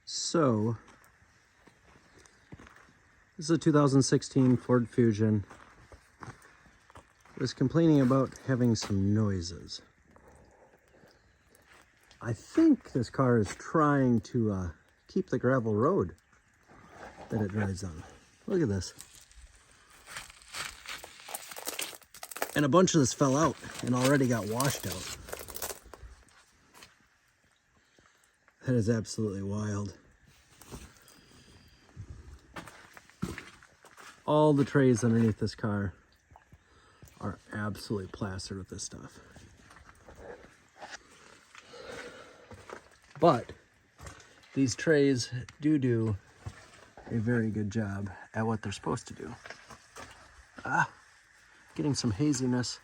So, this is a 2016 Ford Fusion. It was complaining about having some noises. I think this car is trying to keep the gravel road that it drives on. Look at this. And a bunch of this fell out and already got washed out. That is absolutely wild. All the trays underneath this car are absolutely plastered with this stuff. But these trays do a very good job at what they're supposed to do. Getting some haziness